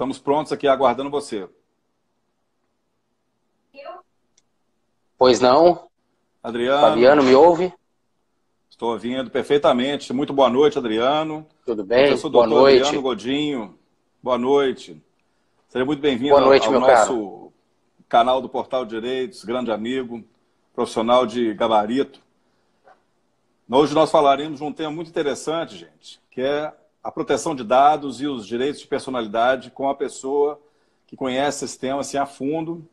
Estamos prontos aqui aguardando você. Pois não? Adriano. Fabiano, me ouve? Estou ouvindo perfeitamente. Muito boa noite, Adriano. Tudo bem? Professor Boa Dr. Adriano noite. Godinho. Boa noite. Seja muito bem-vindo Boa noite, ao meu caro. nosso canal do Portal Direitos, grande amigo, profissional de gabarito. Hoje nós falaremos de um tema muito interessante, gente, que é a proteção de dados e os direitos de personalidade com a pessoa que conhece esse tema assim a fundo,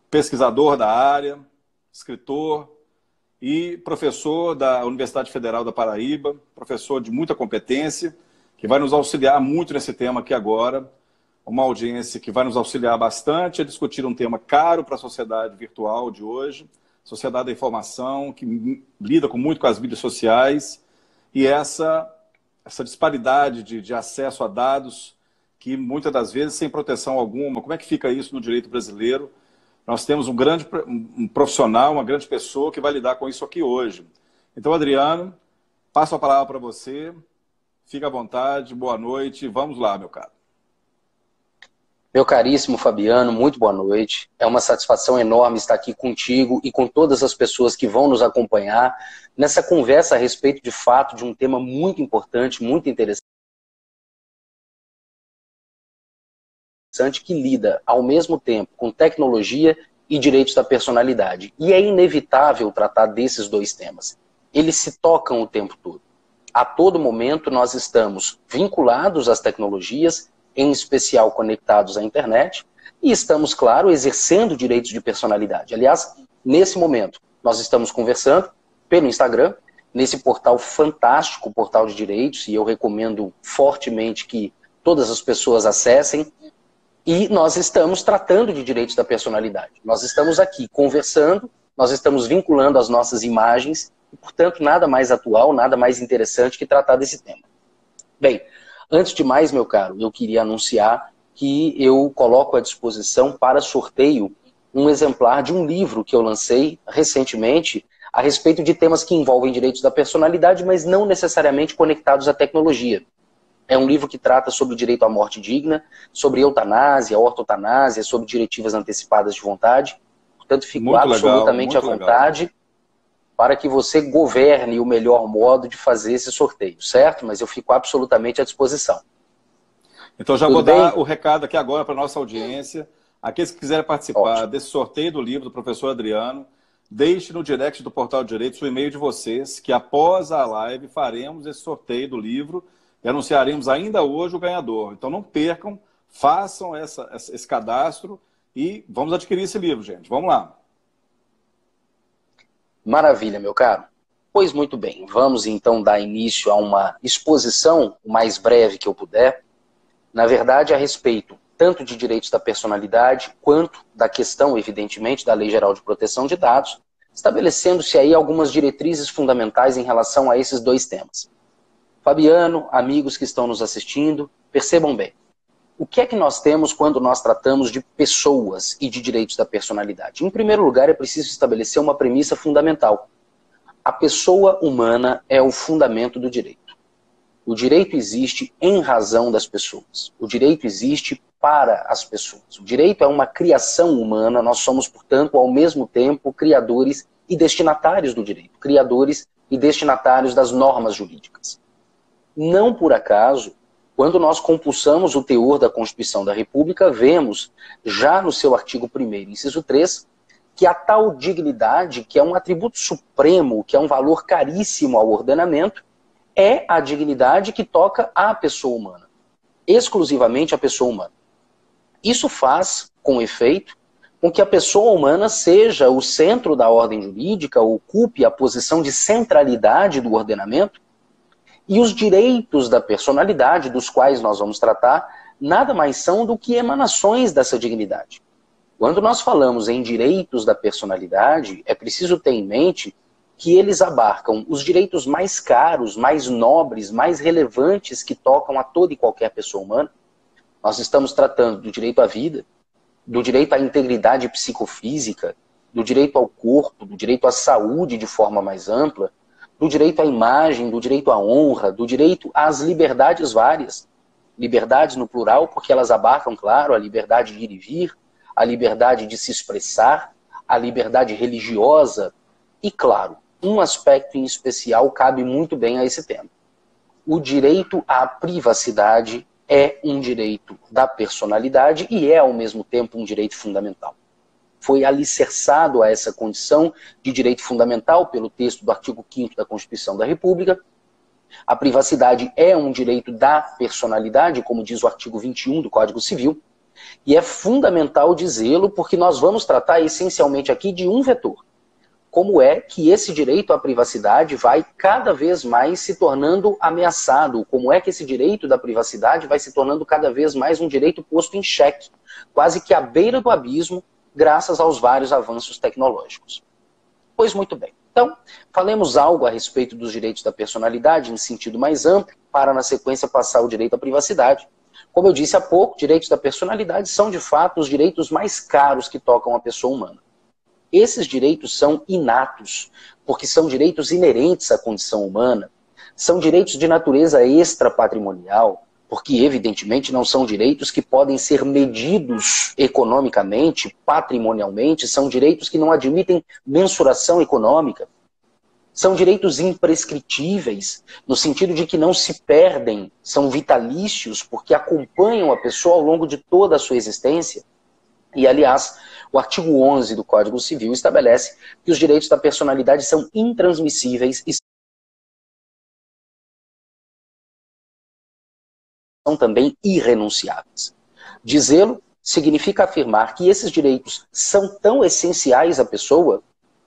pesquisador da área, escritor e professor da Universidade Federal da Paraíba, professor de muita competência, que vai nos auxiliar muito nesse tema aqui agora, uma audiência que vai nos auxiliar bastante a discutir um tema caro para a sociedade virtual de hoje, sociedade da informação, que lida muito com as mídias sociais, e essa disparidade de acesso a dados, que muitas das vezes sem proteção alguma. Como é que fica isso no direito brasileiro? Nós temos um profissional, uma grande pessoa que vai lidar com isso aqui hoje. Então, Adriano, passo a palavra para você, fica à vontade, boa noite, vamos lá, meu caro. Meu caríssimo Fabiano, muito boa noite. É uma satisfação enorme estar aqui contigo e com todas as pessoas que vão nos acompanhar nessa conversa a respeito, de fato, de um tema muito importante, muito interessante, que lida, ao mesmo tempo, com tecnologia e direitos da personalidade. E é inevitável tratar desses dois temas. Eles se tocam o tempo todo. A todo momento nós estamos vinculados às tecnologias, em especial conectados à internet, e estamos, claro, exercendo direitos de personalidade. Aliás, nesse momento, nós estamos conversando pelo Instagram, nesse portal fantástico, portal de direitos, e eu recomendo fortemente que todas as pessoas acessem, e nós estamos tratando de direitos da personalidade. Nós estamos aqui conversando, nós estamos vinculando as nossas imagens, e, portanto, nada mais atual, nada mais interessante que tratar desse tema. Bem, antes de mais, meu caro, eu queria anunciar que eu coloco à disposição para sorteio um exemplar de um livro que eu lancei recentemente a respeito de temas que envolvem direitos da personalidade, mas não necessariamente conectados à tecnologia. É um livro que trata sobre o direito à morte digna, sobre eutanásia, ortotanásia, sobre diretivas antecipadas de vontade. Portanto, fico Muito absolutamente à vontade para que você governe o melhor modo de fazer esse sorteio, certo? Mas eu fico absolutamente à disposição. Então já vou dar o recado aqui agora para a nossa audiência. Aqueles que quiserem participar desse sorteio do livro do professor Adriano, deixe no direct do Portal de Direitos o e-mail de vocês, que após a live faremos esse sorteio do livro e anunciaremos ainda hoje o ganhador. Então não percam, façam esse cadastro e vamos adquirir esse livro, gente. Vamos lá. Maravilha, meu caro. Pois muito bem, vamos então dar início a uma exposição, o mais breve que eu puder, na verdade a respeito tanto de direitos da personalidade, quanto da questão, evidentemente, da Lei Geral de Proteção de Dados, estabelecendo-se aí algumas diretrizes fundamentais em relação a esses dois temas. Fabiano, amigos que estão nos assistindo, percebam bem. O que é que nós temos quando nós tratamos de pessoas e de direitos da personalidade? Em primeiro lugar, é preciso estabelecer uma premissa fundamental. A pessoa humana é o fundamento do direito. O direito existe em razão das pessoas. O direito existe para as pessoas. O direito é uma criação humana, nós somos, portanto, ao mesmo tempo, criadores e destinatários do direito, criadores e destinatários das normas jurídicas. Não por acaso, quando nós compulsamos o teor da Constituição da República, vemos, já no seu artigo 1º, inciso 3, que a tal dignidade, que é um atributo supremo, que é um valor caríssimo ao ordenamento, é a dignidade que toca à pessoa humana, exclusivamente à pessoa humana. Isso faz, com efeito, com que a pessoa humana seja o centro da ordem jurídica, ocupe a posição de centralidade do ordenamento, e os direitos da personalidade, dos quais nós vamos tratar, nada mais são do que emanações dessa dignidade. Quando nós falamos em direitos da personalidade, é preciso ter em mente que eles abarcam os direitos mais caros, mais nobres, mais relevantes que tocam a toda e qualquer pessoa humana. Nós estamos tratando do direito à vida, do direito à integridade psicofísica, do direito ao corpo, do direito à saúde de forma mais ampla, do direito à imagem, do direito à honra, do direito às liberdades várias. liberdades no plural, porque elas abarcam, claro, a liberdade de ir e vir, a liberdade de se expressar, a liberdade religiosa e, claro, um aspecto em especial cabe muito bem a esse tema. O direito à privacidade é um direito da personalidade e é, ao mesmo tempo, um direito fundamental. Foi alicerçado a essa condição de direito fundamental pelo texto do artigo 5º da Constituição da República. A privacidade é um direito da personalidade, como diz o artigo 21 do Código Civil, e é fundamental dizê-lo porque nós vamos tratar essencialmente aqui de um vetor. Como é que esse direito à privacidade vai cada vez mais se tornando ameaçado, como é que esse direito da privacidade vai se tornando cada vez mais um direito posto em xeque, quase que à beira do abismo, graças aos vários avanços tecnológicos. Pois muito bem. Então, falemos algo a respeito dos direitos da personalidade em sentido mais amplo, para na sequência passar o direito à privacidade. Como eu disse há pouco, direitos da personalidade são de fato os direitos mais caros que tocam a pessoa humana. Esses direitos são inatos, porque são direitos inerentes à condição humana, são direitos de natureza extrapatrimonial, porque evidentemente não são direitos que podem ser medidos economicamente, patrimonialmente, são direitos que não admitem mensuração econômica. São direitos imprescritíveis, no sentido de que não se perdem, são vitalícios, porque acompanham a pessoa ao longo de toda a sua existência. E, aliás, o artigo 11 do Código Civil estabelece que os direitos da personalidade são intransmissíveis e são também irrenunciáveis. Dizê-lo significa afirmar que esses direitos são tão essenciais à pessoa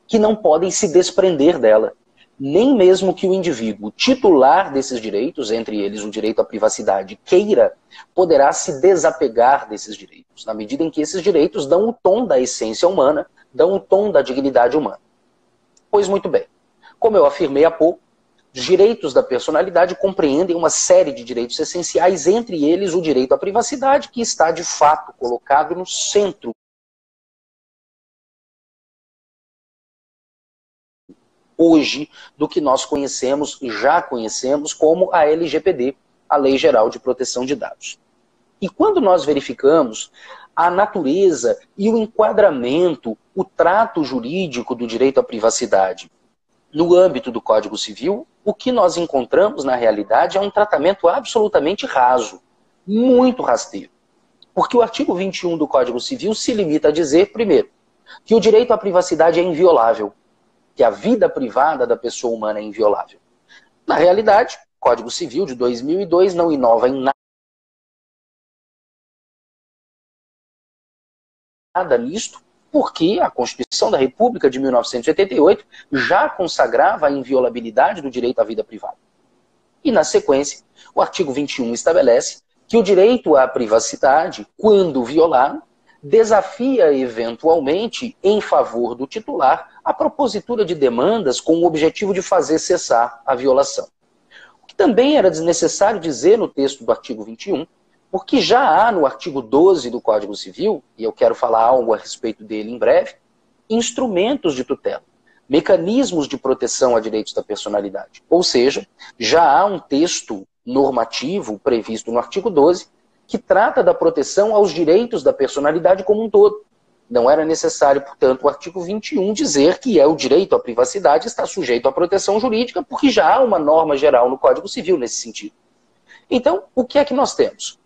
que não podem se desprender dela. Nem mesmo que o indivíduo titular desses direitos, entre eles o direito à privacidade, queira, poderá se desapegar desses direitos, na medida em que esses direitos dão o tom da essência humana, dão o tom da dignidade humana. Pois muito bem, como eu afirmei há pouco, os direitos da personalidade compreendem uma série de direitos essenciais, entre eles o direito à privacidade, que está de fato colocado no centro hoje do que nós conhecemos e já conhecemos como a LGPD, a Lei Geral de Proteção de Dados. E quando nós verificamos a natureza e o enquadramento, o trato jurídico do direito à privacidade no âmbito do Código Civil, o que nós encontramos na realidade é um tratamento absolutamente raso, muito rasteiro. Porque o artigo 21 do Código Civil se limita a dizer, primeiro, que o direito à privacidade é inviolável, que a vida privada da pessoa humana é inviolável. Na realidade, o Código Civil de 2002 não inova em nada nisto, porque a Constituição da República de 1988 já consagrava a inviolabilidade do direito à vida privada. E, na sequência, o artigo 21 estabelece que o direito à privacidade, quando violado, desafia eventualmente, em favor do titular, a propositura de demandas com o objetivo de fazer cessar a violação. O que também era desnecessário dizer no texto do artigo 21, porque já há no artigo 12 do Código Civil, e eu quero falar algo a respeito dele em breve, instrumentos de tutela, mecanismos de proteção a direitos da personalidade. Ou seja, já há um texto normativo previsto no artigo 12 que trata da proteção aos direitos da personalidade como um todo. Não era necessário, portanto, o artigo 21 dizer que o direito à privacidade está sujeito à proteção jurídica, porque já há uma norma geral no Código Civil nesse sentido. Então, o que é que nós temos?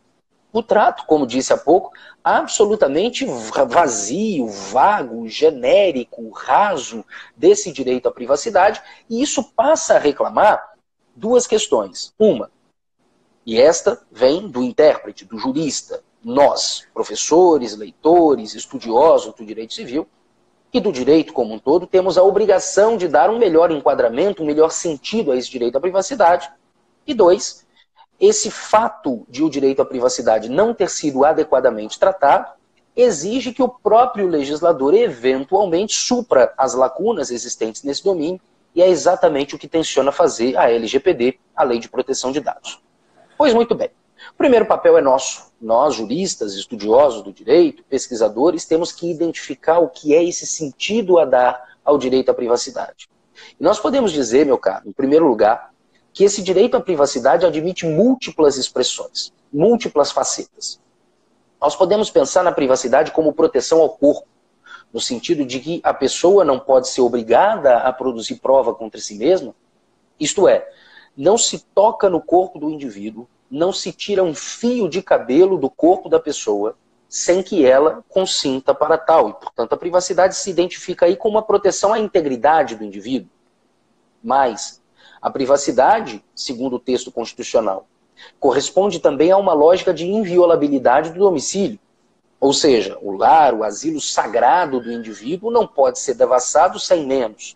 O trato, como disse há pouco, absolutamente vazio, vago, genérico, raso desse direito à privacidade, e isso passa a reclamar duas questões. Uma, e esta vem do intérprete, do jurista, nós, professores, leitores, estudiosos do direito civil e do direito como um todo, temos a obrigação de dar um melhor enquadramento, um melhor sentido a esse direito à privacidade. E dois, esse fato de o direito à privacidade não ter sido adequadamente tratado exige que o próprio legislador eventualmente supra as lacunas existentes nesse domínio, e é exatamente o que tenciona fazer a LGPD, a Lei de Proteção de Dados. Pois muito bem. O primeiro papel é nosso. Nós, juristas, estudiosos do direito, pesquisadores, temos que identificar o que é esse sentido a dar ao direito à privacidade. E nós podemos dizer, meu caro, em primeiro lugar, que esse direito à privacidade admite múltiplas expressões, múltiplas facetas. Nós podemos pensar na privacidade como proteção ao corpo, no sentido de que a pessoa não pode ser obrigada a produzir prova contra si mesma, isto é, não se toca no corpo do indivíduo, não se tira um fio de cabelo do corpo da pessoa sem que ela consinta para tal. E, portanto, a privacidade se identifica aí como uma proteção à integridade do indivíduo. Mas a privacidade, segundo o texto constitucional, corresponde também a uma lógica de inviolabilidade do domicílio. Ou seja, o lar, o asilo sagrado do indivíduo não pode ser devassado sem menos.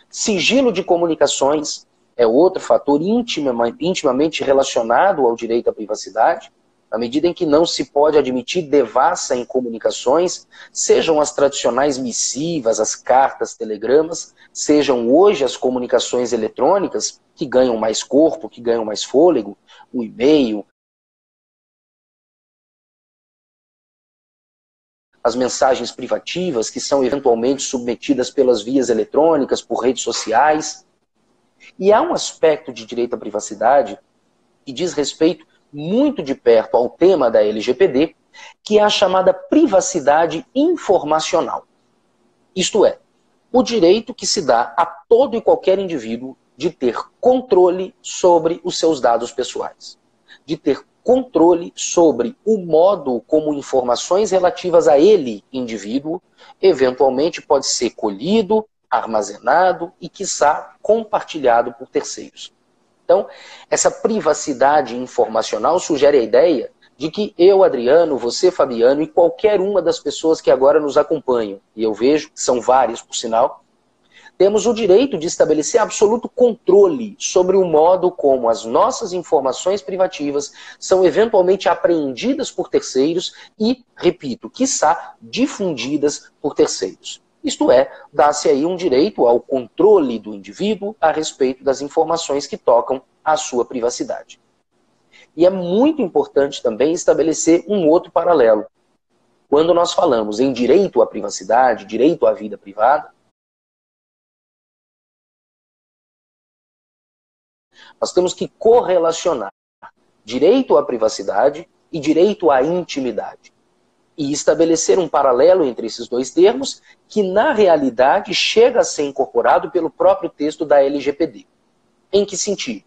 Sigilo de comunicações é outro fator intimamente relacionado ao direito à privacidade, na medida em que não se pode admitir devassa em comunicações, sejam as tradicionais missivas, as cartas, telegramas, sejam hoje as comunicações eletrônicas, que ganham mais corpo, que ganham mais fôlego, o e-mail, as mensagens privativas, que são eventualmente submetidas pelas vias eletrônicas, por redes sociais. E há um aspecto de direito à privacidade que diz respeito muito de perto ao tema da LGPD, que é a chamada privacidade informacional. Isto é, o direito que se dá a todo e qualquer indivíduo de ter controle sobre os seus dados pessoais, de ter controle sobre o modo como informações relativas a ele, indivíduo, eventualmente pode ser colhido, armazenado e, quiçá, compartilhado por terceiros. Então, essa privacidade informacional sugere a ideia de que eu, Adriano, você, Fabiano, e qualquer uma das pessoas que agora nos acompanham, e eu vejo que são várias, por sinal, temos o direito de estabelecer absoluto controle sobre o modo como as nossas informações privativas são eventualmente apreendidas por terceiros e, repito, quiçá, difundidas por terceiros. Isto é, dá-se aí um direito ao controle do indivíduo a respeito das informações que tocam à sua privacidade. E é muito importante também estabelecer um outro paralelo. Quando nós falamos em direito à privacidade, direito à vida privada, nós temos que correlacionar direito à privacidade e direito à intimidade. E estabelecer um paralelo entre esses dois termos que, na realidade, chega a ser incorporado pelo próprio texto da LGPD. Em que sentido?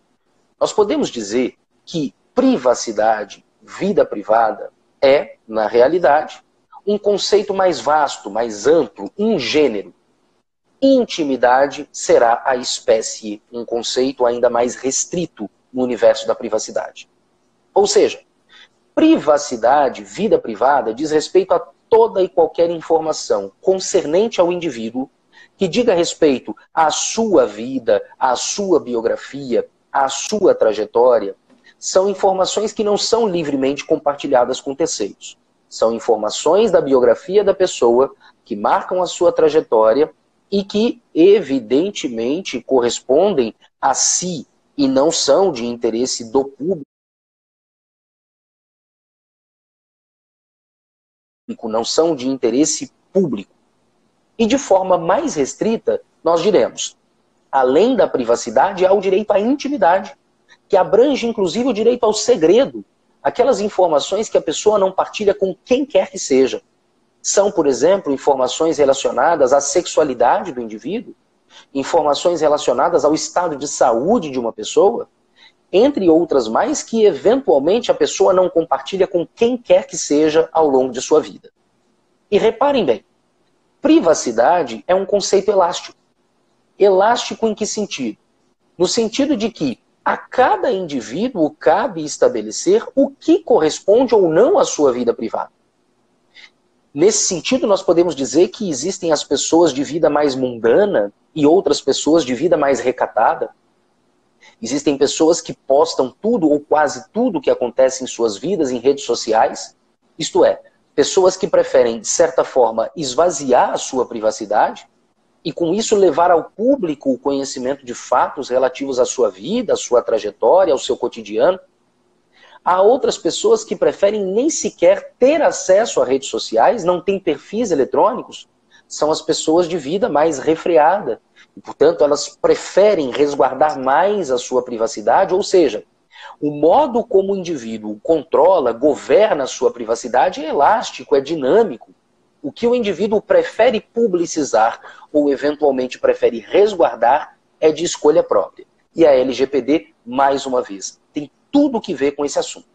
Nós podemos dizer que privacidade, vida privada, é, na realidade, um conceito mais vasto, mais amplo, um gênero. Intimidade será a espécie, um conceito ainda mais restrito no universo da privacidade. Ou seja, privacidade, vida privada, diz respeito a toda e qualquer informação concernente ao indivíduo que diga respeito à sua vida, à sua biografia, à sua trajetória. São informações que não são livremente compartilhadas com terceiros. São informações da biografia da pessoa que marcam a sua trajetória e que, evidentemente, correspondem a si e não são de interesse do público, não são de interesse público. E de forma mais restrita, nós diremos, além da privacidade, há o direito à intimidade, que abrange inclusive o direito ao segredo, aquelas informações que a pessoa não partilha com quem quer que seja. São, por exemplo, informações relacionadas à sexualidade do indivíduo, informações relacionadas ao estado de saúde de uma pessoa, entre outras mais que eventualmente a pessoa não compartilha com quem quer que seja ao longo de sua vida. E reparem bem, privacidade é um conceito elástico. Elástico em que sentido? No sentido de que a cada indivíduo cabe estabelecer o que corresponde ou não à sua vida privada. Nesse sentido, nós podemos dizer que existem as pessoas de vida mais mundana e outras pessoas de vida mais recatada. Existem pessoas que postam tudo ou quase tudo que acontece em suas vidas em redes sociais. Isto é, pessoas que preferem, de certa forma, esvaziar a sua privacidade e com isso levar ao público o conhecimento de fatos relativos à sua vida, à sua trajetória, ao seu cotidiano. Há outras pessoas que preferem nem sequer ter acesso a redes sociais, não têm perfis eletrônicos, são as pessoas de vida mais refreada. E, portanto, elas preferem resguardar mais a sua privacidade, ou seja, o modo como o indivíduo controla, governa a sua privacidade é elástico, é dinâmico. O que o indivíduo prefere publicizar ou eventualmente prefere resguardar é de escolha própria. E a LGPD, mais uma vez, tem tudo que ver com esse assunto.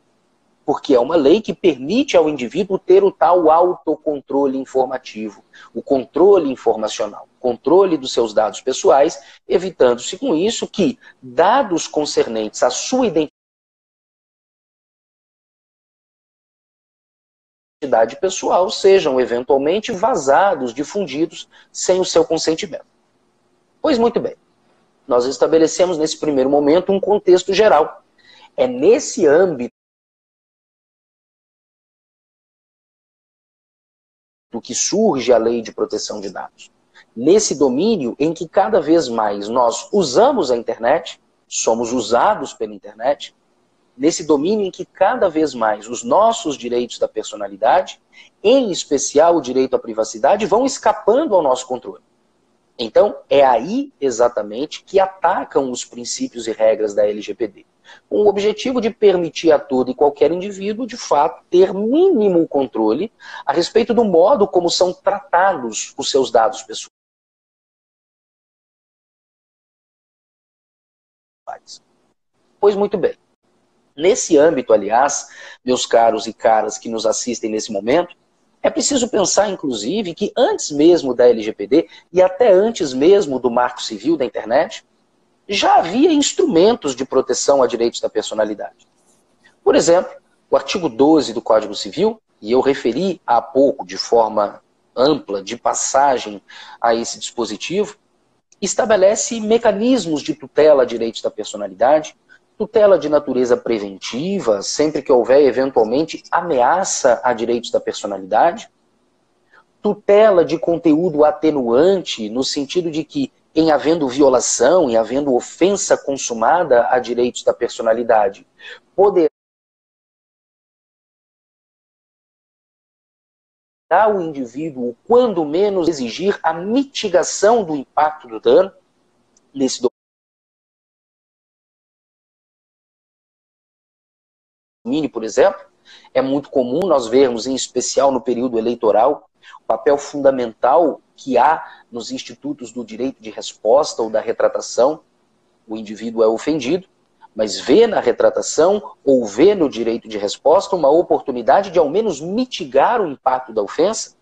Porque é uma lei que permite ao indivíduo ter o tal autocontrole informativo, o controle informacional, controle dos seus dados pessoais, evitando-se com isso que dados concernentes à sua identidade pessoal sejam eventualmente vazados, difundidos, sem o seu consentimento. Pois muito bem, nós estabelecemos nesse primeiro momento um contexto geral. É nesse âmbito que surge a Lei de Proteção de Dados. Nesse domínio em que cada vez mais nós usamos a internet, somos usados pela internet, nesse domínio em que cada vez mais os nossos direitos da personalidade, em especial o direito à privacidade, vão escapando ao nosso controle. Então, é aí exatamente que atacam os princípios e regras da LGPD, com o objetivo de permitir a todo e qualquer indivíduo, de fato, ter mínimo controle a respeito do modo como são tratados os seus dados pessoais. Pois muito bem. Nesse âmbito, aliás, meus caros e caras que nos assistem nesse momento, é preciso pensar, inclusive, que antes mesmo da LGPD e até antes mesmo do Marco Civil da Internet, já havia instrumentos de proteção a direitos da personalidade. Por exemplo, o artigo 12 do Código Civil, e eu referi há pouco de forma ampla, de passagem a esse dispositivo, estabelece mecanismos de tutela a direitos da personalidade, tutela de natureza preventiva, sempre que houver eventualmente ameaça a direitos da personalidade, tutela de conteúdo atenuante, no sentido de que, em havendo violação, em havendo ofensa consumada a direitos da personalidade, poderá o indivíduo, quando menos, exigir a mitigação do impacto do dano nesse domínio, por exemplo. É muito comum nós vermos, em especial no período eleitoral, o papel fundamental que há nos institutos do direito de resposta ou da retratação. O indivíduo é ofendido, mas vê na retratação ou vê no direito de resposta uma oportunidade de ao menos mitigar o impacto da ofensa.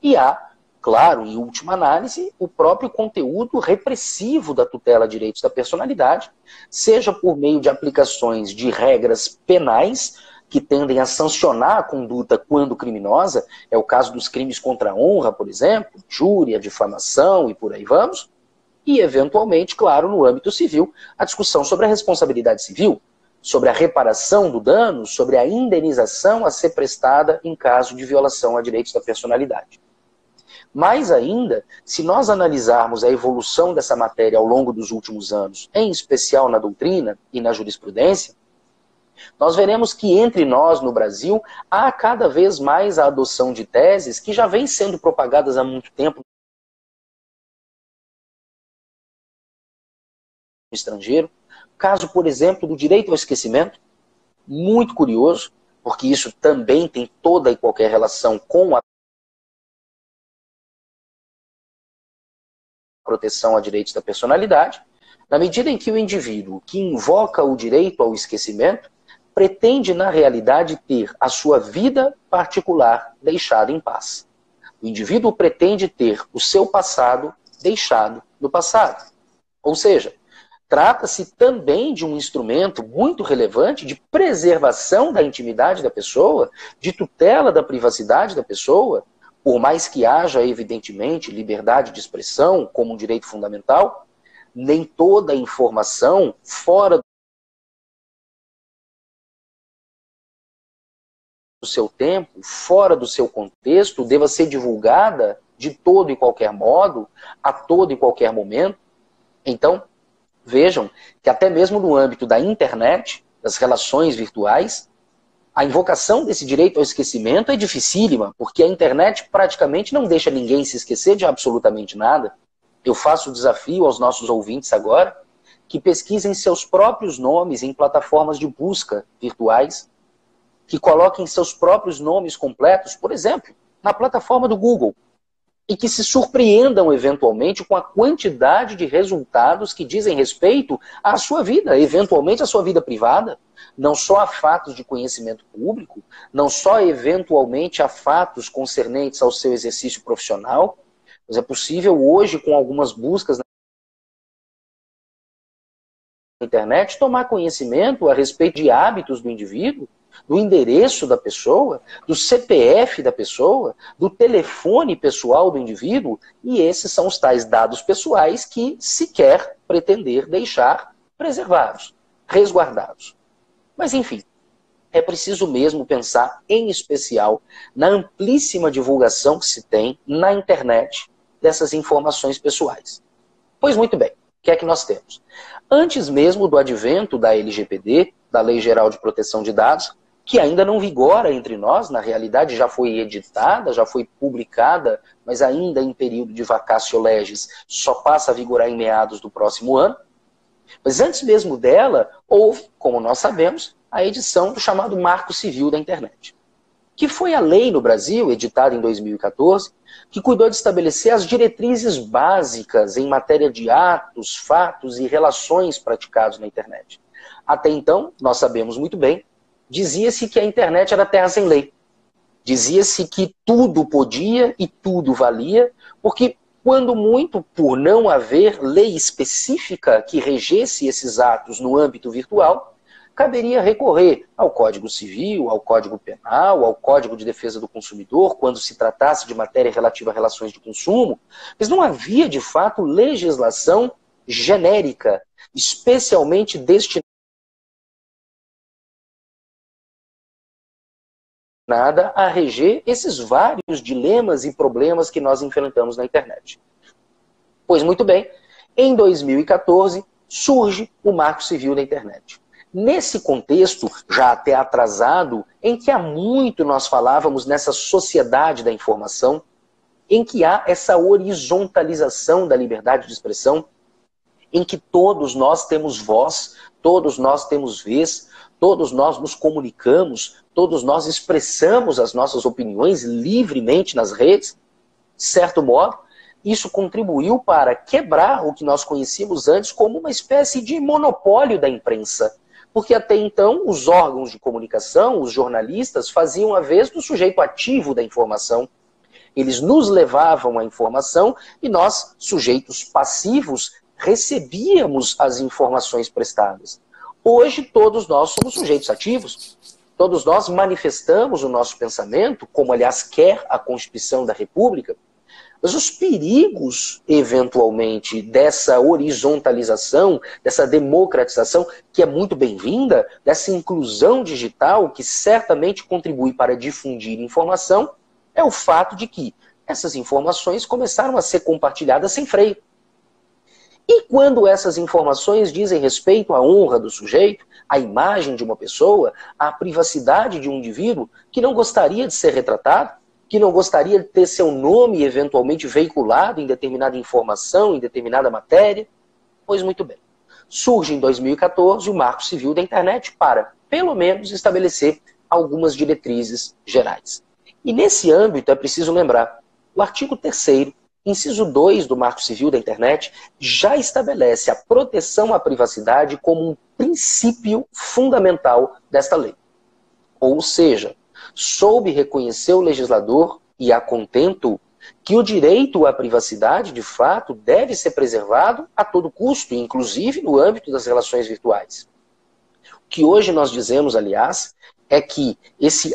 E há, claro, em última análise, o próprio conteúdo repressivo da tutela a direitos da personalidade, seja por meio de aplicações de regras penais que tendem a sancionar a conduta quando criminosa, é o caso dos crimes contra a honra, por exemplo, injúria, difamação e por aí vamos, e eventualmente, claro, no âmbito civil, a discussão sobre a responsabilidade civil, sobre a reparação do dano, sobre a indenização a ser prestada em caso de violação a direitos da personalidade. Mais ainda, se nós analisarmos a evolução dessa matéria ao longo dos últimos anos, em especial na doutrina e na jurisprudência, nós veremos que entre nós, no Brasil, há cada vez mais a adoção de teses que já vêm sendo propagadas há muito tempo no estrangeiro. Caso, por exemplo, do direito ao esquecimento, muito curioso, porque isso também tem toda e qualquer relação com a proteção a direitos da personalidade, na medida em que o indivíduo que invoca o direito ao esquecimento pretende, na realidade, ter a sua vida particular deixada em paz. O indivíduo pretende ter o seu passado deixado no passado. Ou seja, trata-se também de um instrumento muito relevante de preservação da intimidade da pessoa, de tutela da privacidade da pessoa, por mais que haja, evidentemente, liberdade de expressão como um direito fundamental, nem toda a informação fora do seu tempo, fora do seu contexto, deva ser divulgada de todo e qualquer modo, a todo e qualquer momento. Então, vejam que até mesmo no âmbito da internet, das relações virtuais, A invocação desse direito ao esquecimento é dificílima, porque a internet praticamente não deixa ninguém se esquecer de absolutamente nada. Eu faço o desafio aos nossos ouvintes agora que pesquisem seus próprios nomes em plataformas de busca virtuais, que coloquem seus próprios nomes completos, por exemplo, na plataforma do Google, e que se surpreendam eventualmente com a quantidade de resultados que dizem respeito à sua vida, eventualmente à sua vida privada, não só a fatos de conhecimento público, não só eventualmente a fatos concernentes ao seu exercício profissional, mas é possível hoje, com algumas buscas na internet, tomar conhecimento a respeito de hábitos do indivíduo, do endereço da pessoa, do CPF da pessoa, do telefone pessoal do indivíduo, e esses são os tais dados pessoais que se quer pretender deixar preservados, resguardados. Mas, enfim, é preciso mesmo pensar, em especial, na amplíssima divulgação que se tem na internet dessas informações pessoais. Pois muito bem, o que é que nós temos? Antes mesmo do advento da LGPD, da Lei Geral de Proteção de Dados, que ainda não vigora entre nós, na realidade já foi editada, já foi publicada, mas ainda em período de vacatio legis, só passa a vigorar em meados do próximo ano. Mas antes mesmo dela, houve, como nós sabemos, a edição do chamado Marco Civil da Internet, que foi a lei no Brasil, editada em 2014, que cuidou de estabelecer as diretrizes básicas em matéria de atos, fatos e relações praticados na internet. Até então, nós sabemos muito bem, dizia-se que a internet era terra sem lei. Dizia-se que tudo podia e tudo valia, porque, quando muito, por não haver lei específica que regesse esses atos no âmbito virtual, caberia recorrer ao Código Civil, ao Código Penal, ao Código de Defesa do Consumidor, quando se tratasse de matéria relativa a relações de consumo, mas não havia, de fato, legislação genérica, especialmente destinada a reger esses vários dilemas e problemas que nós enfrentamos na internet. Pois muito bem, em 2014 surge o Marco Civil da Internet. Nesse contexto, já até atrasado, em que há muito nós falávamos nessa sociedade da informação, em que há essa horizontalização da liberdade de expressão, em que todos nós temos voz, todos nós temos vez, todos nós nos comunicamos, todos nós expressamos as nossas opiniões livremente nas redes, de certo modo, isso contribuiu para quebrar o que nós conhecíamos antes como uma espécie de monopólio da imprensa. Porque até então os órgãos de comunicação, os jornalistas, faziam a vez do sujeito ativo da informação. Eles nos levavam a informação e nós, sujeitos passivos, recebíamos as informações prestadas. Hoje todos nós somos sujeitos ativos. Todos nós manifestamos o nosso pensamento, como aliás quer a Constituição da República. Mas os perigos, eventualmente, dessa horizontalização, dessa democratização, que é muito bem-vinda, dessa inclusão digital, que certamente contribui para difundir informação, é o fato de que essas informações começaram a ser compartilhadas sem freio. E quando essas informações dizem respeito à honra do sujeito, à imagem de uma pessoa, à privacidade de um indivíduo que não gostaria de ser retratado, que não gostaria de ter seu nome eventualmente veiculado em determinada informação, em determinada matéria? Pois muito bem. Surge em 2014 o Marco Civil da Internet para, pelo menos, estabelecer algumas diretrizes gerais. E nesse âmbito é preciso lembrar, o artigo 3º, inciso 2 do Marco Civil da Internet, já estabelece a proteção à privacidade como um princípio fundamental desta lei. Ou seja, soube reconhecer o legislador, e a contento, que o direito à privacidade, de fato, deve ser preservado a todo custo, inclusive no âmbito das relações virtuais. O que hoje nós dizemos, aliás, é que esse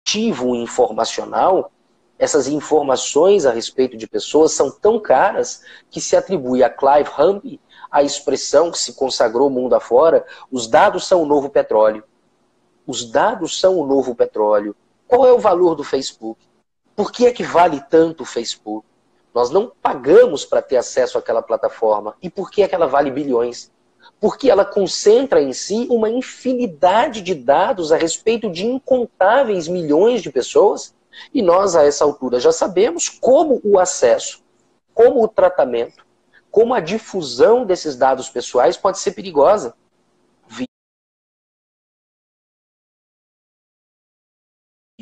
ativo informacional, essas informações a respeito de pessoas são tão caras que se atribui a Clive Humby a expressão que se consagrou mundo afora: os dados são o novo petróleo. Os dados são o novo petróleo. Qual é o valor do Facebook? Por que é que vale tanto o Facebook? Nós não pagamos para ter acesso àquela plataforma. E por que é que ela vale bilhões? porque ela concentra em si uma infinidade de dados a respeito de incontáveis milhões de pessoas, e nós, a essa altura, já sabemos como o acesso, como o tratamento, como a difusão desses dados pessoais pode ser perigosa.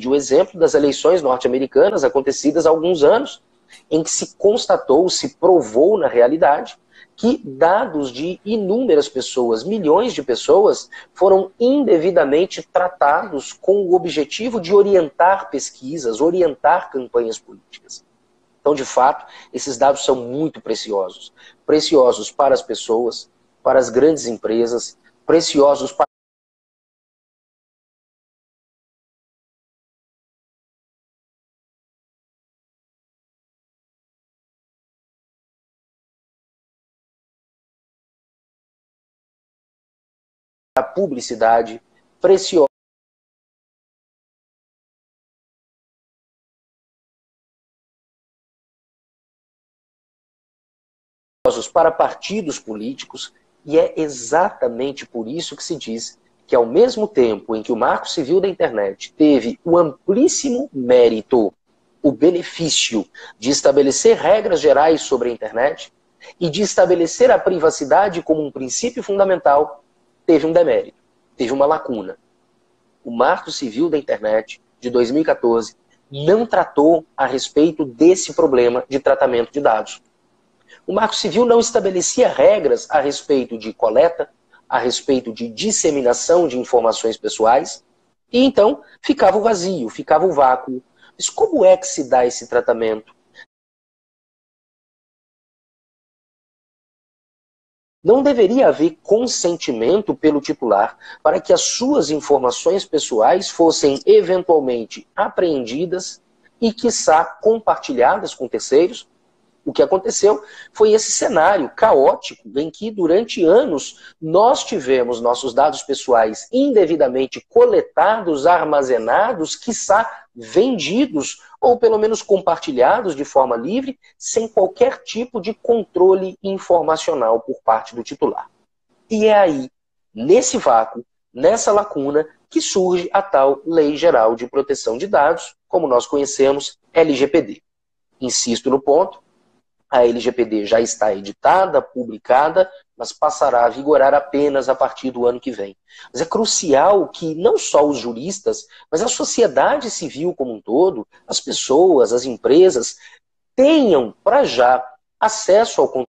O exemplo das eleições norte-americanas acontecidas há alguns anos, em que se constatou, se provou na realidade, que dados de inúmeras pessoas, milhões de pessoas, foram indevidamente tratados com o objetivo de orientar pesquisas, orientar campanhas políticas. Então, de fato, esses dados são muito preciosos. Preciosos para as pessoas, para as grandes empresas, preciosos para a publicidade, preciosos para partidos políticos, e é exatamente por isso que se diz que, ao mesmo tempo em que o Marco Civil da Internet teve o amplíssimo mérito, o benefício de estabelecer regras gerais sobre a internet e de estabelecer a privacidade como um princípio fundamental, teve um demérito, teve uma lacuna. O Marco Civil da Internet, de 2014, não tratou a respeito desse problema de tratamento de dados. O Marco Civil não estabelecia regras a respeito de coleta, a respeito de disseminação de informações pessoais, e então ficava o vazio, ficava o vácuo. Mas como é que se dá esse tratamento? Não deveria haver consentimento pelo titular para que as suas informações pessoais fossem eventualmente apreendidas e, quiçá, compartilhadas com terceiros? O que aconteceu foi esse cenário caótico em que, durante anos, nós tivemos nossos dados pessoais indevidamente coletados, armazenados, quiçá vendidos ou pelo menos compartilhados de forma livre, sem qualquer tipo de controle informacional por parte do titular. E é aí, nesse vácuo, nessa lacuna, que surge a tal Lei Geral de Proteção de Dados, como nós conhecemos, LGPD. Insisto no ponto, a LGPD já está editada, publicada, mas passará a vigorar apenas a partir do ano que vem. Mas é crucial que não só os juristas, mas a sociedade civil como um todo, as pessoas, as empresas, tenham, para já, acesso ao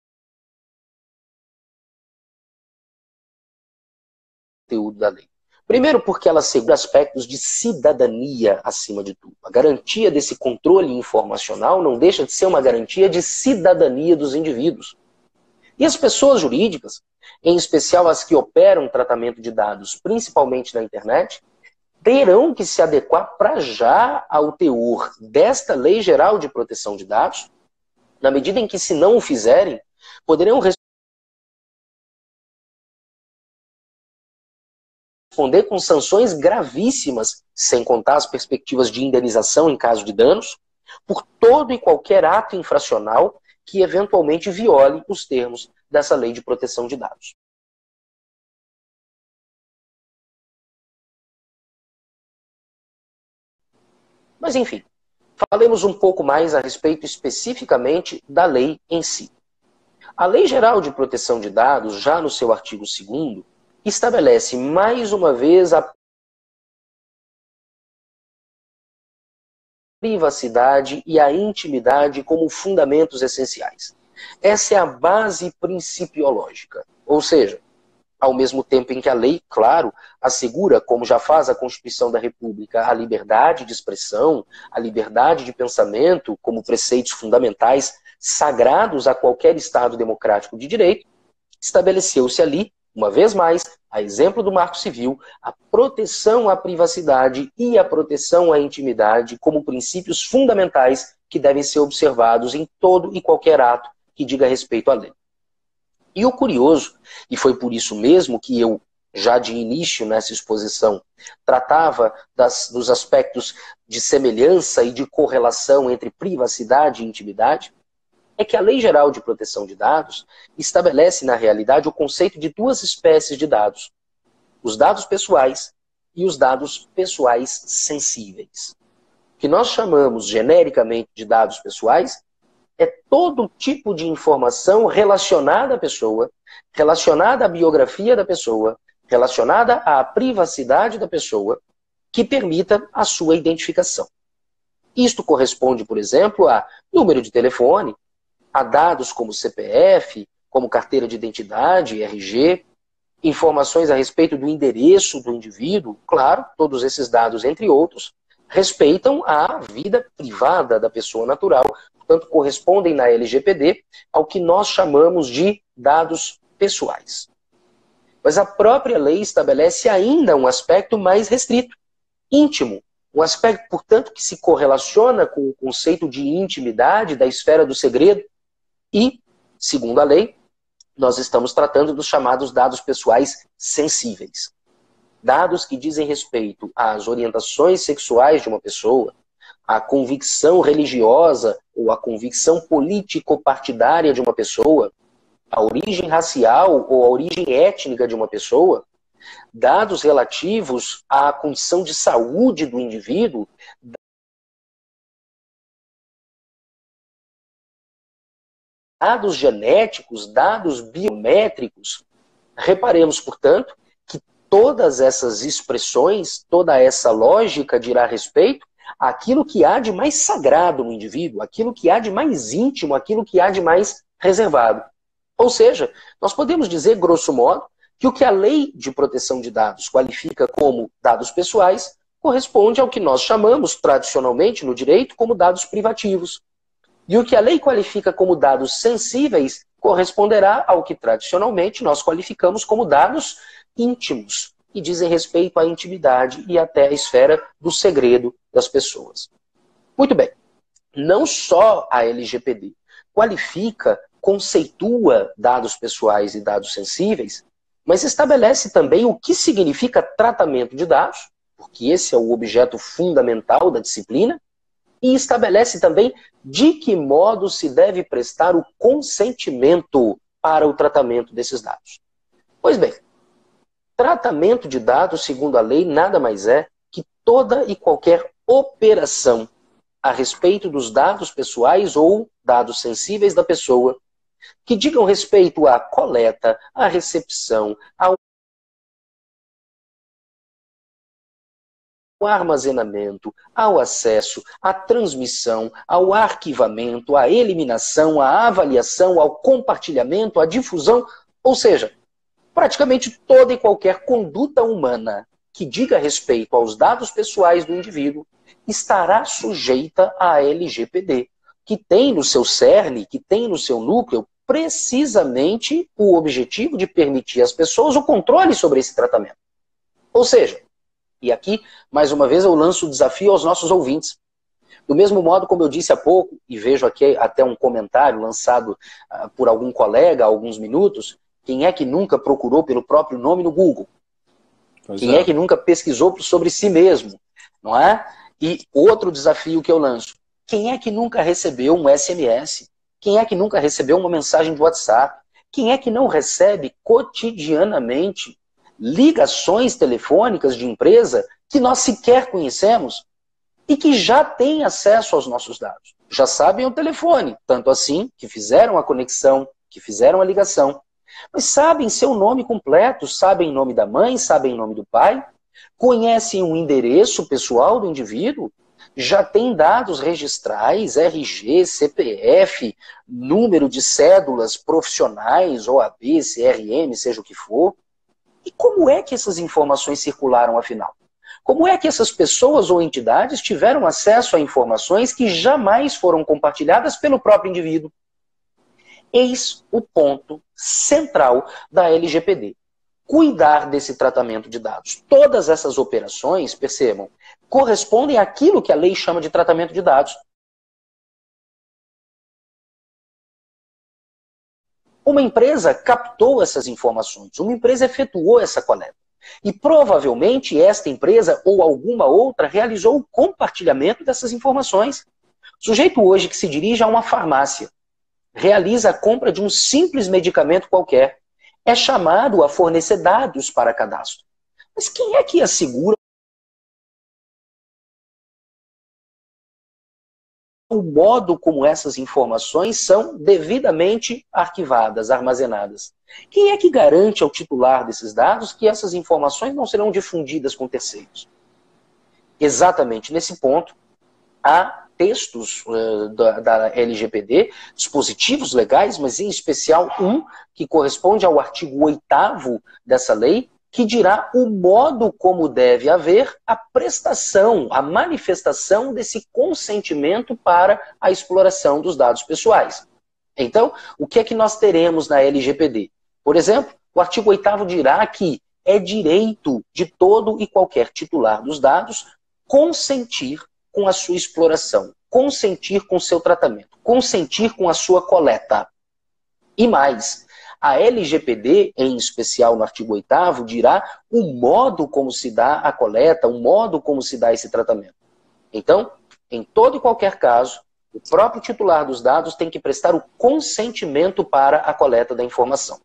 conteúdo da lei. Primeiro porque ela assegura aspectos de cidadania acima de tudo. A garantia desse controle informacional não deixa de ser uma garantia de cidadania dos indivíduos. E as pessoas jurídicas, em especial as que operam tratamento de dados, principalmente na internet, terão que se adequar para já ao teor desta Lei Geral de Proteção de Dados, na medida em que, se não o fizerem, poderão responder com sanções gravíssimas, sem contar as perspectivas de indenização em caso de danos, por todo e qualquer ato infracional que eventualmente viole os termos dessa Lei de Proteção de Dados. Mas, enfim, falemos um pouco mais a respeito especificamente da lei em si. A Lei Geral de Proteção de Dados, já no seu artigo 2º, estabelece mais uma vez a privacidade e a intimidade como fundamentos essenciais. Essa é a base principiológica. Ou seja, ao mesmo tempo em que a lei, claro, assegura, como já faz a Constituição da República, a liberdade de expressão, a liberdade de pensamento como preceitos fundamentais sagrados a qualquer Estado democrático de direito, estabeleceu-se ali, uma vez mais, a exemplo do Marco Civil, a proteção à privacidade e a proteção à intimidade como princípios fundamentais que devem ser observados em todo e qualquer ato que diga respeito à lei. E o curioso, e foi por isso mesmo que eu, já de início nessa exposição, tratava dos aspectos de semelhança e de correlação entre privacidade e intimidade, é que a Lei Geral de Proteção de Dados estabelece, na realidade, o conceito de duas espécies de dados: os dados pessoais e os dados pessoais sensíveis. O que nós chamamos genericamente de dados pessoais é todo tipo de informação relacionada à pessoa, relacionada à biografia da pessoa, relacionada à privacidade da pessoa, que permita a sua identificação. Isto corresponde, por exemplo, a número de telefone, a dados como CPF, como carteira de identidade, RG, informações a respeito do endereço do indivíduo, claro, todos esses dados, entre outros, respeitam a vida privada da pessoa natural, portanto, correspondem na LGPD ao que nós chamamos de dados pessoais. Mas a própria lei estabelece ainda um aspecto mais restrito, íntimo, um aspecto, portanto, que se correlaciona com o conceito de intimidade da esfera do segredo e, segundo a lei, nós estamos tratando dos chamados dados pessoais sensíveis. Dados que dizem respeito às orientações sexuais de uma pessoa, à convicção religiosa ou à convicção político-partidária de uma pessoa, à origem racial ou à origem étnica de uma pessoa, dados relativos à condição de saúde do indivíduo, dados genéticos, dados biométricos. Reparemos, portanto, que todas essas expressões, toda essa lógica dirá respeito àquilo que há de mais sagrado no indivíduo, aquilo que há de mais íntimo, aquilo que há de mais reservado. Ou seja, nós podemos dizer, grosso modo, que o que a Lei de Proteção de Dados qualifica como dados pessoais corresponde ao que nós chamamos, tradicionalmente, no direito, como dados privativos. E o que a lei qualifica como dados sensíveis corresponderá ao que tradicionalmente nós qualificamos como dados íntimos, que dizem respeito à intimidade e até à esfera do segredo das pessoas. Muito bem, não só a LGPD qualifica, conceitua dados pessoais e dados sensíveis, mas estabelece também o que significa tratamento de dados, porque esse é o objeto fundamental da disciplina, e estabelece também de que modo se deve prestar o consentimento para o tratamento desses dados. Pois bem, tratamento de dados, segundo a lei, nada mais é que toda e qualquer operação a respeito dos dados pessoais ou dados sensíveis da pessoa que digam respeito à coleta, à recepção, ao armazenamento, ao acesso, à transmissão, ao arquivamento, à eliminação, à avaliação, ao compartilhamento, à difusão, ou seja, praticamente toda e qualquer conduta humana que diga respeito aos dados pessoais do indivíduo estará sujeita à LGPD, que tem no seu cerne, que tem no seu núcleo, precisamente o objetivo de permitir às pessoas o controle sobre esse tratamento. Ou seja, e aqui, mais uma vez, eu lanço o desafio aos nossos ouvintes. Do mesmo modo, como eu disse há pouco, e vejo aqui até um comentário lançado por algum colega há alguns minutos, quem é que nunca procurou pelo próprio nome no Google? Quem é que nunca pesquisou sobre si mesmo? Não é? E outro desafio que eu lanço. Quem é que nunca recebeu um SMS? Quem é que nunca recebeu uma mensagem de WhatsApp? Quem é que não recebe cotidianamente ligações telefônicas de empresa que nós sequer conhecemos e que já têm acesso aos nossos dados? Já sabem o telefone, tanto assim que fizeram a conexão, que fizeram a ligação. Mas sabem seu nome completo, sabem o nome da mãe, sabem o nome do pai, conhecem o endereço pessoal do indivíduo, já tem dados registrais, RG, CPF, número de cédulas profissionais, OAB, CRM, seja o que for. E como é que essas informações circularam, afinal? Como é que essas pessoas ou entidades tiveram acesso a informações que jamais foram compartilhadas pelo próprio indivíduo? Eis o ponto central da LGPD. Cuidar desse tratamento de dados. Todas essas operações, percebam, correspondem àquilo que a lei chama de tratamento de dados. Uma empresa captou essas informações, uma empresa efetuou essa coleta. E provavelmente esta empresa ou alguma outra realizou o compartilhamento dessas informações. O sujeito hoje que se dirige a uma farmácia realiza a compra de um simples medicamento qualquer, é chamado a fornecer dados para cadastro. Mas quem é que assegura o modo como essas informações são devidamente arquivadas, armazenadas? Quem é que garante ao titular desses dados que essas informações não serão difundidas com terceiros? Exatamente nesse ponto, há textos da LGPD, dispositivos legais, mas em especial um que corresponde ao artigo 8º dessa lei, que dirá o modo como deve haver a prestação, a manifestação desse consentimento para a exploração dos dados pessoais. Então, o que é que nós teremos na LGPD? Por exemplo, o artigo 8º dirá que é direito de todo e qualquer titular dos dados consentir com a sua exploração, consentir com o seu tratamento, consentir com a sua coleta. E mais, a LGPD, em especial no artigo 8º, dirá o modo como se dá a coleta, o modo como se dá esse tratamento. Então, em todo e qualquer caso, o próprio titular dos dados tem que prestar o consentimento para a coleta da informação.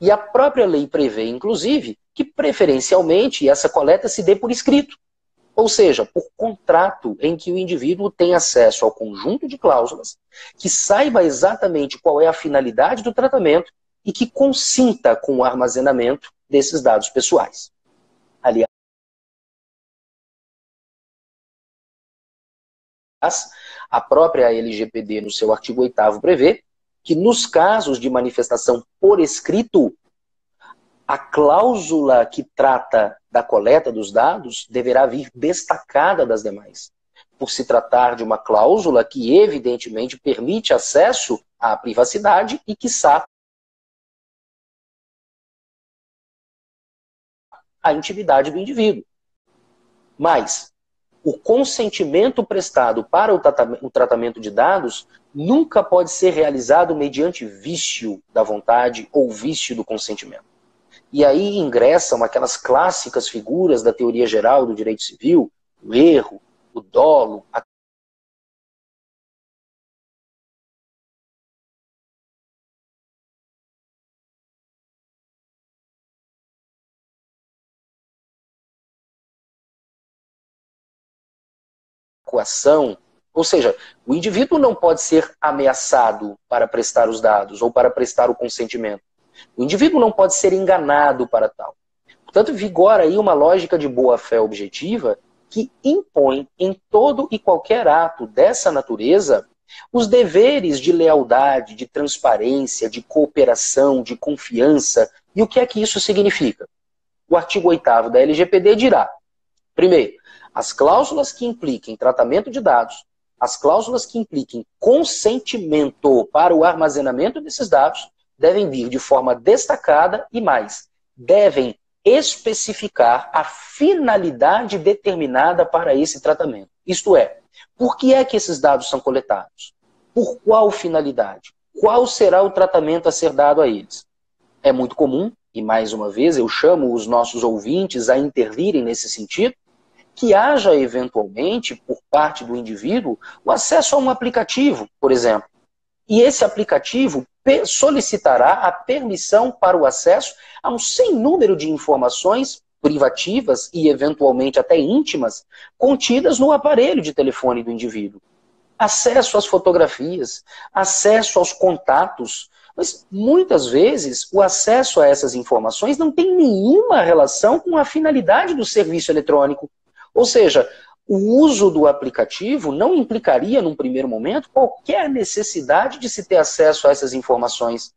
E a própria lei prevê, inclusive, que preferencialmente essa coleta se dê por escrito. Ou seja, por contrato em que o indivíduo tem acesso ao conjunto de cláusulas, que saiba exatamente qual é a finalidade do tratamento e que consinta com o armazenamento desses dados pessoais. Aliás, a própria LGPD, no seu artigo 8º, prevê que nos casos de manifestação por escrito, a cláusula que trata da coleta dos dados deverá vir destacada das demais, por se tratar de uma cláusula que evidentemente permite acesso à privacidade e, quiçá, à intimidade do indivíduo. Mas o consentimento prestado para o tratamento de dados nunca pode ser realizado mediante vício da vontade ou vício do consentimento. E aí ingressam aquelas clássicas figuras da teoria geral do direito civil, o erro, o dolo, a coação. Ou seja, o indivíduo não pode ser ameaçado para prestar os dados ou para prestar o consentimento. O indivíduo não pode ser enganado para tal. Portanto, vigora aí uma lógica de boa-fé objetiva que impõe em todo e qualquer ato dessa natureza os deveres de lealdade, de transparência, de cooperação, de confiança. E o que é que isso significa? O artigo 8º da LGPD dirá, primeiro, as cláusulas que impliquem tratamento de dados, as cláusulas que impliquem consentimento para o armazenamento desses dados devem vir de forma destacada e mais, devem especificar a finalidade determinada para esse tratamento. Isto é, por que é que esses dados são coletados? Por qual finalidade? Qual será o tratamento a ser dado a eles? É muito comum, e mais uma vez eu chamo os nossos ouvintes a intervirem nesse sentido, que haja eventualmente, por parte do indivíduo, o acesso a um aplicativo, por exemplo. E esse aplicativo solicitará a permissão para o acesso a um sem número de informações privativas e eventualmente até íntimas contidas no aparelho de telefone do indivíduo. Acesso às fotografias, acesso aos contatos, mas muitas vezes o acesso a essas informações não tem nenhuma relação com a finalidade do serviço eletrônico. Ou seja, o uso do aplicativo não implicaria, num primeiro momento, qualquer necessidade de se ter acesso a essas informações.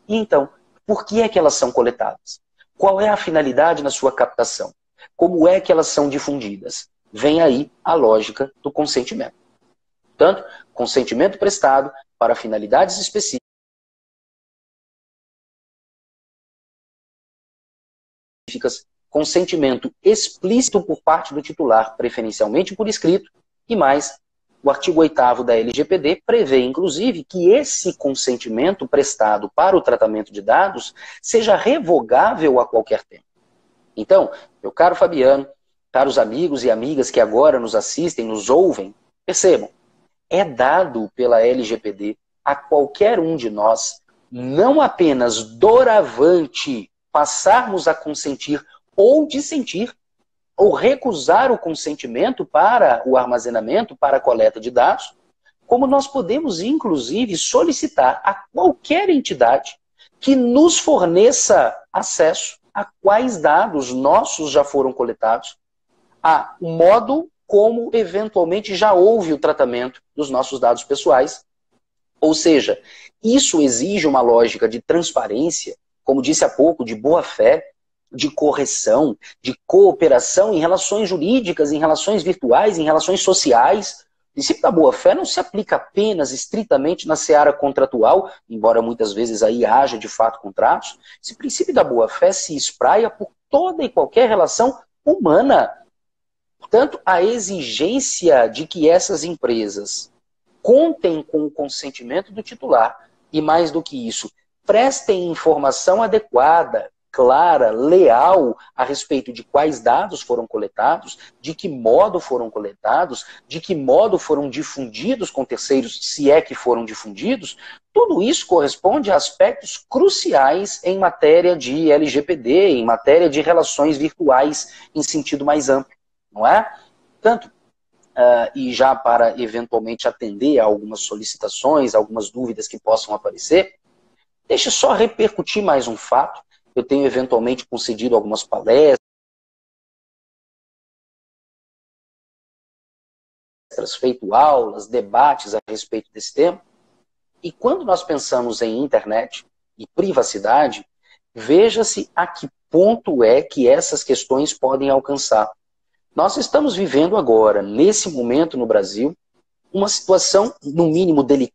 E então, por que é que elas são coletadas? Qual é a finalidade na sua captação? Como é que elas são difundidas? Vem aí a lógica do consentimento. Portanto, consentimento prestado para finalidades específicas, consentimento explícito por parte do titular, preferencialmente por escrito, e mais, o artigo 8º da LGPD prevê, inclusive, que esse consentimento prestado para o tratamento de dados seja revogável a qualquer tempo. Então, meu caro Fabiano, caros amigos e amigas que agora nos assistem, nos ouvem, percebam, é dado pela LGPD a qualquer um de nós, não apenas doravante passarmos a consentir ou dissentir, ou recusar o consentimento para o armazenamento, para a coleta de dados, como nós podemos, inclusive, solicitar a qualquer entidade que nos forneça acesso a quais dados nossos já foram coletados, a modo como, eventualmente, já houve o tratamento dos nossos dados pessoais. Ou seja, isso exige uma lógica de transparência, como disse há pouco, de boa-fé, de correção, de cooperação em relações jurídicas, em relações virtuais, em relações sociais. O princípio da boa-fé não se aplica apenas, estritamente, na seara contratual, embora muitas vezes aí haja, de fato, contratos. Esse princípio da boa-fé se espraia por toda e qualquer relação humana. Portanto, a exigência de que essas empresas contem com o consentimento do titular e, mais do que isso, prestem informação adequada, clara, leal a respeito de quais dados foram coletados, de que modo foram coletados, de que modo foram difundidos com terceiros, se é que foram difundidos, tudo isso corresponde a aspectos cruciais em matéria de LGPD, em matéria de relações virtuais em sentido mais amplo, não é? Portanto, e já para eventualmente atender a algumas solicitações, algumas dúvidas que possam aparecer, deixa eu só repercutir mais um fato. Eu tenho eventualmente concedido algumas palestras, feito aulas, debates a respeito desse tema. E quando nós pensamos em internet e privacidade, veja-se a que ponto é que essas questões podem alcançar. Nós estamos vivendo agora, nesse momento no Brasil, uma situação, no mínimo, delicada,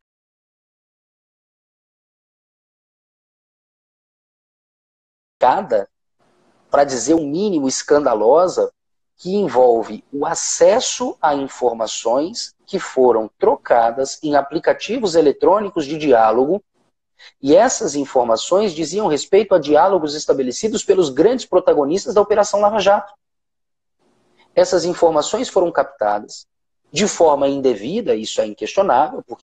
para dizer o mínimo escandalosa, que envolve o acesso a informações que foram trocadas em aplicativos eletrônicos de diálogo, e essas informações diziam respeito a diálogos estabelecidos pelos grandes protagonistas da Operação Lava Jato. Essas informações foram captadas de forma indevida, isso é inquestionável, porque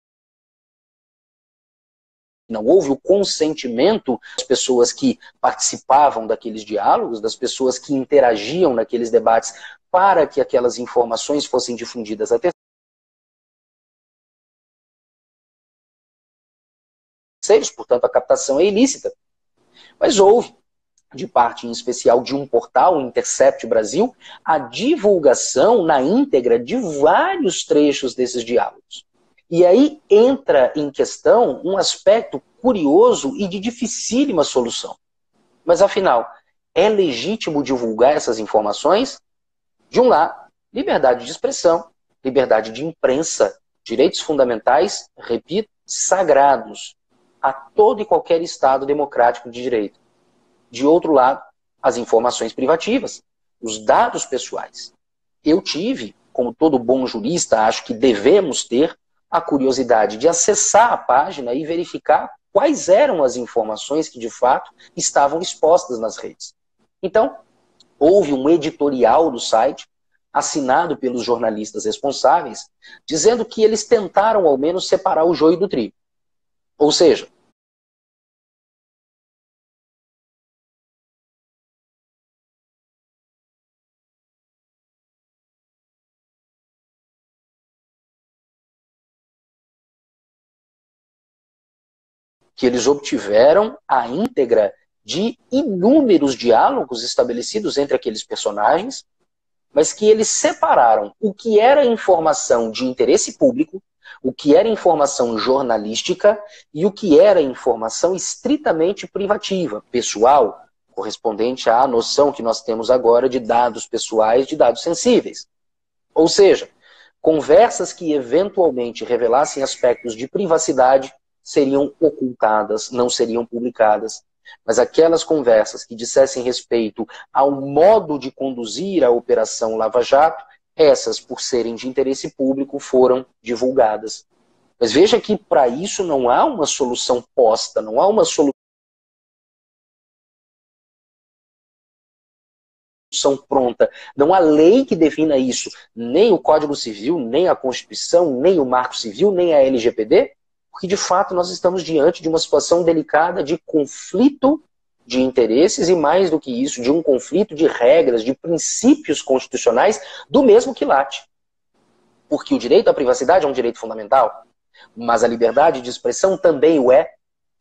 não houve o consentimento das pessoas que participavam daqueles diálogos, das pessoas que interagiam naqueles debates para que aquelas informações fossem difundidas a terceiros, portanto a captação é ilícita. Mas houve, de parte em especial de um portal, o Intercept Brasil, a divulgação na íntegra de vários trechos desses diálogos. E aí entra em questão um aspecto curioso e de dificílima solução. Mas, afinal, é legítimo divulgar essas informações? De um lado, liberdade de expressão, liberdade de imprensa, direitos fundamentais, repito, sagrados a todo e qualquer Estado democrático de direito. De outro lado, as informações privativas, os dados pessoais. Eu tive, como todo bom jurista, acho que devemos ter, a curiosidade de acessar a página e verificar quais eram as informações que, de fato, estavam expostas nas redes. Então, houve um editorial do site, assinado pelos jornalistas responsáveis, dizendo que eles tentaram, ao menos, separar o joio do trigo. Ou seja, que eles obtiveram a íntegra de inúmeros diálogos estabelecidos entre aqueles personagens, mas que eles separaram o que era informação de interesse público, o que era informação jornalística e o que era informação estritamente privativa, pessoal, correspondente à noção que nós temos agora de dados pessoais, de dados sensíveis. Ou seja, conversas que eventualmente revelassem aspectos de privacidade seriam ocultadas, não seriam publicadas. Mas aquelas conversas que dissessem respeito ao modo de conduzir a Operação Lava Jato, essas, por serem de interesse público, foram divulgadas. Mas veja que para isso não há uma solução posta, não há uma solução pronta, não há lei que defina isso, nem o Código Civil, nem a Constituição, nem o Marco Civil, nem a LGPD. porque de fato nós estamos diante de uma situação delicada de conflito de interesses e, mais do que isso, de um conflito de regras, de princípios constitucionais do mesmo quilate. Porque o direito à privacidade é um direito fundamental, mas a liberdade de expressão também o é.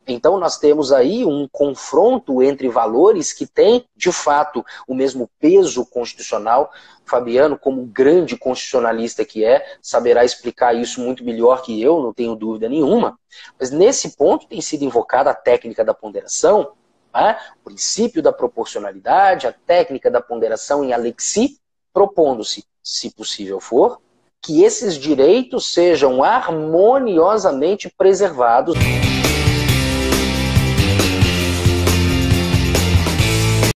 Então nós temos aí um confronto entre valores que têm, de fato, o mesmo peso constitucional. Fabiano, como grande constitucionalista que é, saberá explicar isso muito melhor que eu, não tenho dúvida nenhuma. Mas nesse ponto tem sido invocada a técnica da ponderação, o princípio da proporcionalidade, a técnica da ponderação em alexi, propondo-se, se possível for, que esses direitos sejam harmoniosamente preservados.